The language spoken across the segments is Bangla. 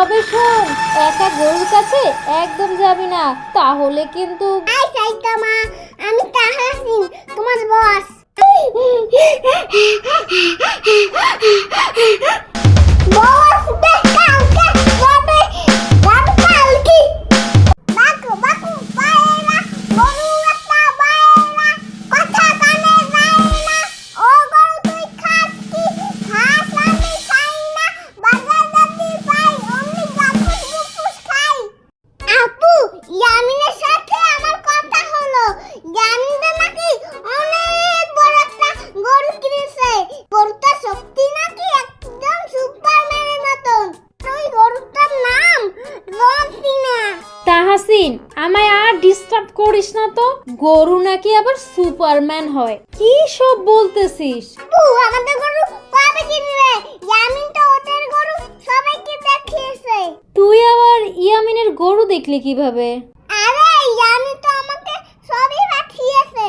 তবে শোন, একা গরুর কাছে একদম যাবি না, তাহলে কিন্তু। মা, আমি তাহাসিন, তোমার বস। বস কালকে যাবে, কালকে বাকু বাকু পায়রা গরু একটা বাইরা, কথা কানে যায় না। ও গরু তুই খাস কি? ঘাস আমি খাই না, বাজার যাতে পাই অমনি গাপুস গুপুস খাই। আপু, ইয়ামিনের সাথে আমার কথা হলো। ইয়ামিনটা নাকি অনেক বড় একটা গরু কিনেছে। গরুটার শক্তি নাকি একদম সুপারম্যানের মতন। ওই গরুটার নাম রনসিনা। তাহাসিন, আমায় আর ডিস্টার্ব করিস না তো। গরু নাকি আবার সুপারম্যান হয়? কি সব বলতেছিস? আমাদের গরু কবে কিনবে? ইয়ামিন তো ওদের গরু সবাইকে দেখিয়েছে। তুই আবার ইয়ামিনের গরু দেখলি কিভাবে? আরে ইয়ামিন তো আমাকে সবই পাঠিয়েছে।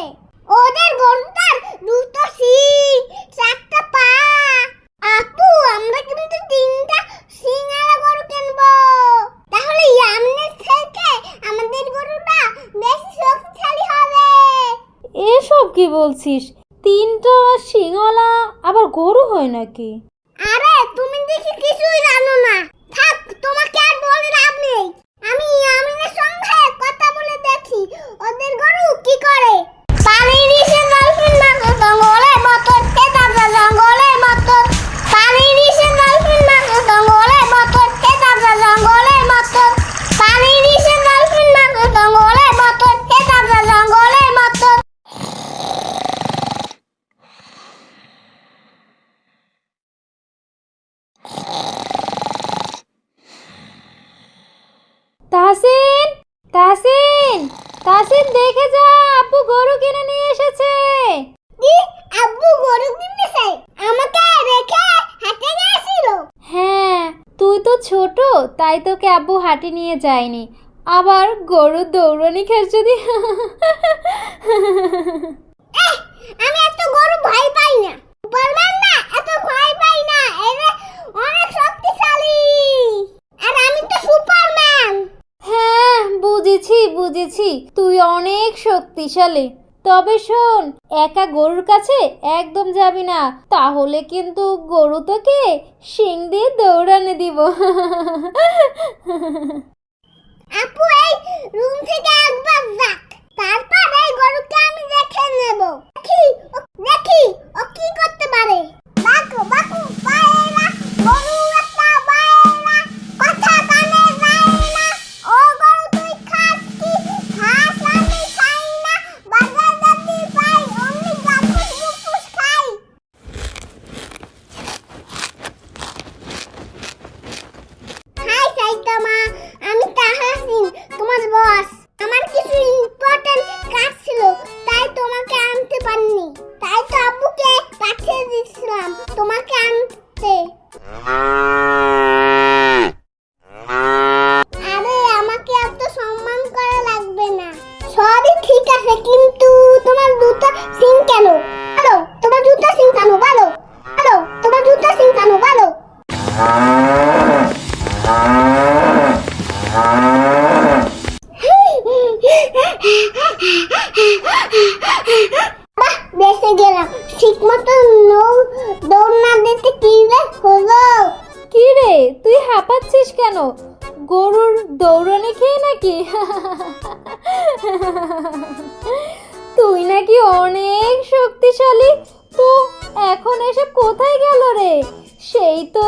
ওদের গরুটার দুটো শিং, চারটা পা। আপু, আমরা কিন্তু তিনটা সিংওয়ালা গরু কিনবো। তাহলে ইয়ামিনের থেকে আমাদের গরুটা বেশি শক্তিশালী হবে। এসব কি বলছিস? তিনটা সিংওয়ালা আবার গরু হয় নাকি? আরে তুমি দেখি কিছুই জানো না। থাক, তোমাকে আর বলে লাভ নেই। আমি ইয়ামিনের সঙ্গে কথা বলে দেখি ওদের গরু কি করে। পানির নিচে ডলফিন মাছ জঙ্গলের মতন, খেতাবরা জঙ্গলের মতন। পানির নিচে ডলফিন মাছ জঙ্গলের মতন, খেতাবরা জঙ্গলের মতন। পানির নিচে ডলফিন মাছ জঙ্গলের মতন, খেতাবরা জঙ্গলের মতন। তাহসিন, তাহসিন, তাহসিন, দেখে যা, আপু গরু কিনে নিয়ে এসেছে। কি? আব্বু গরু কিনেছে? আমাকে রেখে হাঁটে গেছিল? হ্যাঁ, তুই তো ছোট, তাই তোকে আব্বু হাঁটি নিয়ে যায়নি। আবার গরু দৌড়ানি খেস যদি। আমি এত গরু ভয় পাই না। সুপারম্যান না, এত ভয় পাই না। এরা অনেক শক্তিশালী। আর আমি তো সুপারম্যান। হ্যাঁ, বুঝেছি বুঝেছি, তুই অনেক শক্তিশালী। তবে শোন, একা গরুর কাছে একদম যাবি না, তাহলে কিন্তু গরু তোকে শিং দিয়ে দৌড়ানে দিব। আপু, এই রুম থেকে একবার যাক, তারপর এই গরুকে আমি দেখে নেব। দেখি ও কি করতে পারে। বাকু বাকু পায়রা গরু একটা বাইরা, কথা কানে যায় না। ও গরু তুই খাস কি? ঘাস আমি খাই না, বাজার যাতে পাই অমনি গাপুস গুপুস খাই। হাই সাইতামা, আমি তাহাসিন, তোমার বস। আমার কিছু ইম্পর্টেন্ট কাজ ছিল, তাই তোমাকে আনতে পারিনি। তাই তো আব্বুকে পাঠিয়ে দিয়েছিলাম তোমাকে আনতে। আরে আমাকে এত সম্মান করা লাগবে না। সবই ঠিক আছে, কিন্তু তোমার দুটো সিং কেন? বলো, তোমার দুটো সিং কেন? বলো, বলো, তোমার দুটো সিং কেন? বলো। বাহ, বেঁচে গেলাম। ঠিক মতো দৌড় না দিতে কি রে হলো? কি রে, তুই হাঁপাচ্ছিস কেন? গরুর দৌড়ানি খেয়ে নাকি? তুই নাকি অনেক শক্তিশালী, তো এখন এসে কোথায় গেল রে? সেই তো